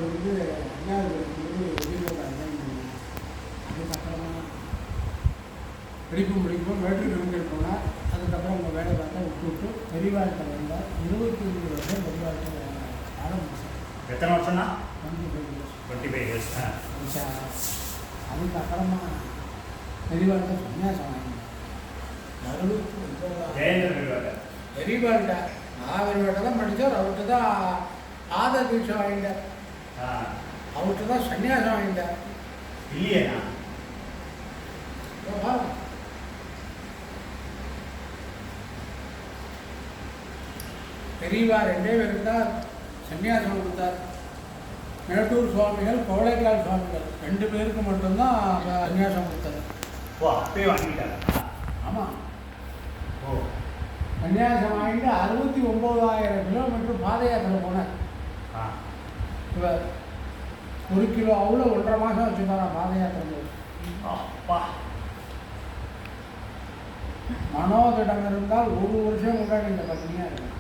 வந்து 5வது படிக்கும்போது வெளியில் அட்டன் பண்ணேன். அதுக்கப்புறமா முடிக்கும் வேற்று கிழமைகள் போனால் அதுக்கப்புறம் உங்கள் வேலை பார்த்தா விட்டு பெரியவாழ்க்கை வந்தால் 25 வருஷம் பெரியவாழ்க்கை ஆரம்பிச்சேன். எத்தனை வருஷம்னா? 25 இயர்ஸ். அதுக்கப்புறமா பெரியவாழ்க்கை சன்னியாசம் வாங்கினேன். பெரியவாழ்க்கை அவர்கிட்ட தான் படித்தார். அவர்கிட்ட தான் ஆத தீட்சை வாங்கிட்டார். அவர்கிட்ட தான் சன்னியாசம் வாங்கிட்டார். இல்லையா? பெரியவா 2 பேருக்கு தான் சன்னியாசம் கொடுத்தார். மேட்டூர் சுவாமிகள், கோடைக்கால் சுவாமிகள் 2 பேருக்கு மட்டும்தான் சன்னியாசம் கொடுத்தார். ஓ, அப்பயே வாங்கிட்டார். ஆமாம். ஓ, சன்னியாசம் வாங்கிட்டு 69,000 கிலோமீட்டர் பாத யாத்திரை போனார். இவர் 1 கிலோ அவ்வளோ 1.5 மாதம் வச்சுப்பாரான் பாத யாத்திரை. அப்பா, மனோதிடம் இருந்தால் 1 வருஷம் கூட நீங்கள் பட்டினியாக இருக்கும்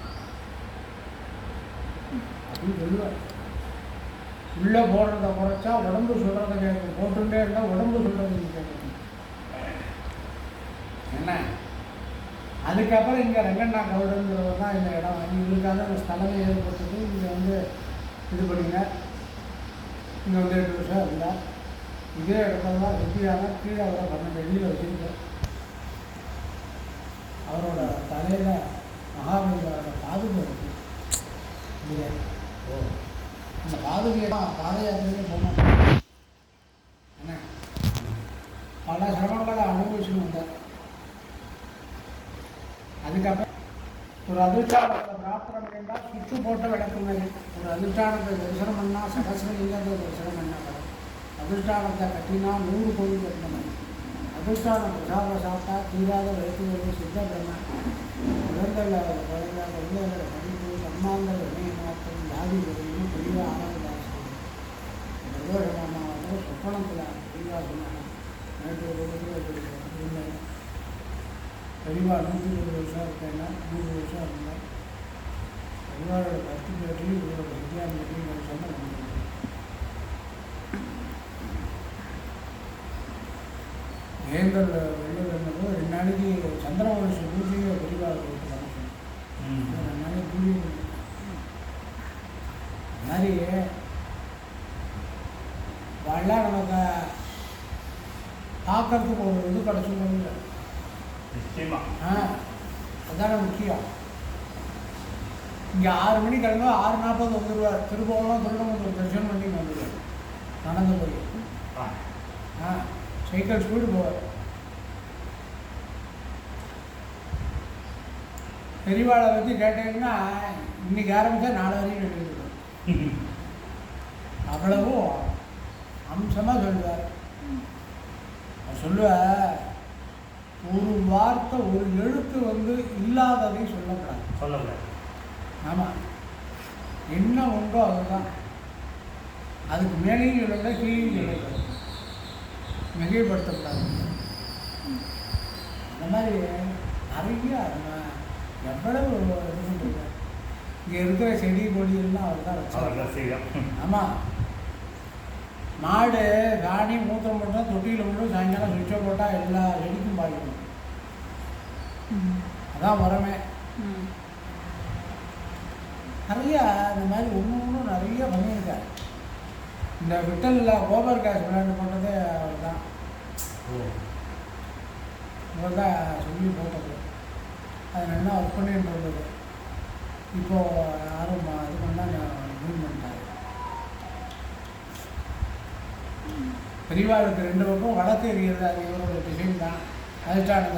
அப்படின்னு சொல்லுவார். உள்ளே போடுறத குறைச்சா உடம்பு சொல்கிறத கேட்கும், போட்டுட்டே இருந்தால் உடம்பு சொல்கிறது கேட்கும். என்ன அதுக்கப்புறம் இங்கே ரங்கண்ணா கவுடங்கிறவர் தான் இந்த இடம் இவங்களுக்காக அந்த ஸ்தலமே ஏற்பட்டது. இங்கே வந்து இது பண்ணிங்க. இங்கே வந்து 8 வருஷம் இருந்தால் இதே இடத்துல தான் வெற்றியான கீழே அவரை 12 அடியில் வச்சுருக்கேன். அவரோட தலையில் மகாபலியோட பாதுகை இருக்குது. இல்லையா? அந்த பாதுகையை தான் பாத யாத்திரையே போனோம். என்ன பல சிரமங்களை அனுபவிச்சுன்னு வந்தார். அதுக்கப்புறம் ஒரு அதிர்ஷ்டானத்தை பிரார்த்தனை பண்ணியிருந்தால் சுற்று போட்ட விளக்கு மாதிரி ஒரு அதிர்ஷ்டானத்தை தரிசனம் பண்ணால் சகசிரலிங்கத்தை தரிசனம் பண்ணால் அதிர்ஷ்டானத்தை கட்டினா 100 கோவில் கட்டின மாதிரி அதிர்ஷ்டான பிரசாதம் சாப்பிட்டா தீராத வயிற்று சித்த பிரம்ம குழந்தைகளோட குழந்தைகளோட படிப்பு சம்மான்கள் இணைய மாற்றம் ஜாதி வரையும் பெரிய ஆராய்ச்சி பிரதோஷமாக சொப்பனத்தில் பெரியவா சொன்னாங்க. மேட்டூர் இருந்தேன். பெரியவா 120 வருஷம் இருக்கேன்னா 100 வருஷம் இருந்தேன். பெரியவாரோட 10 பேரையும் இவரோட வித்யாந்திரையும் சொன்ன வேந்தர் வெளியில் இருந்தபோது 2 நாளைக்கு சந்திரவம்ச பூஜையை பெரியவா கொடுத்துருக்காங்க. 2 நாளைக்கு பூஜை மாதிரி வாழலாம் நமக்கு பார்க்கறதுக்கு ஒரு இது கிடச்சிருக்கோங்க. அதான முக்கியம். இங்கே 6 மணி கிளம்ப 6:40 வந்துடுவார். திருப்பவெல்லாம் திருவண்ணாமலை தரிசனம் பண்ணி வந்துடுவார். நடந்து போய் சைக்கிள் ஸ்பீடு போவார். பெரியவாளை பற்றி கேட்டீங்கன்னா இன்னைக்கு ஆரம்பித்தா 4 வரையும் கேட்டுருக்கோம். அவ்வளவும் அம்சமாக சொல்லுவார். சொல்லுவார் ஒரு வார்த்தை ஒரு எழுத்து வந்து இல்லாததை சொல்லக்கூடாது. ஆமாம், என்ன உண்டோ அதுதான். அதுக்கு மேலேயும் சொல்லலை, கீழே சொல்லக்கூடாது, மிகைப்படுத்தக்கூடாது. அந்த மாதிரி நிறைய எவ்வளவு இது பண்ணுறது. இங்கே இருக்கிற செடி கொடியெல்லாம் அவர் தான் வச்சார். ஆமாம், மாடு காணி மூத்தம் போட்டால் தொட்டியில் மட்டும் சாயங்காலம் சுவிட்சை போட்டால் எல்லா செடிக்கும் பாய்க்கணும். அதான் வரமே. நிறையா இந்த மாதிரி ஒன்று நிறைய பண்ணியிருக்காரு. இந்த விட்டலில் கோபர் கேஸ் விளையாண்டு போட்டதே அவர் தான். இவர் தான் சொல்லி போட்டது. அது நல்லா ஒர்க் பண்ணிட்டு இருந்தது. இப்போது யாரும் இது பண்ணால் மீன் பண்ணிட்டாரு. பெரியவாளுக்கு 2 பக்கம் வழக்கு எறிகிறது. அது இவரோட டிசைன் தான். அதிர்ஷ்டானந்த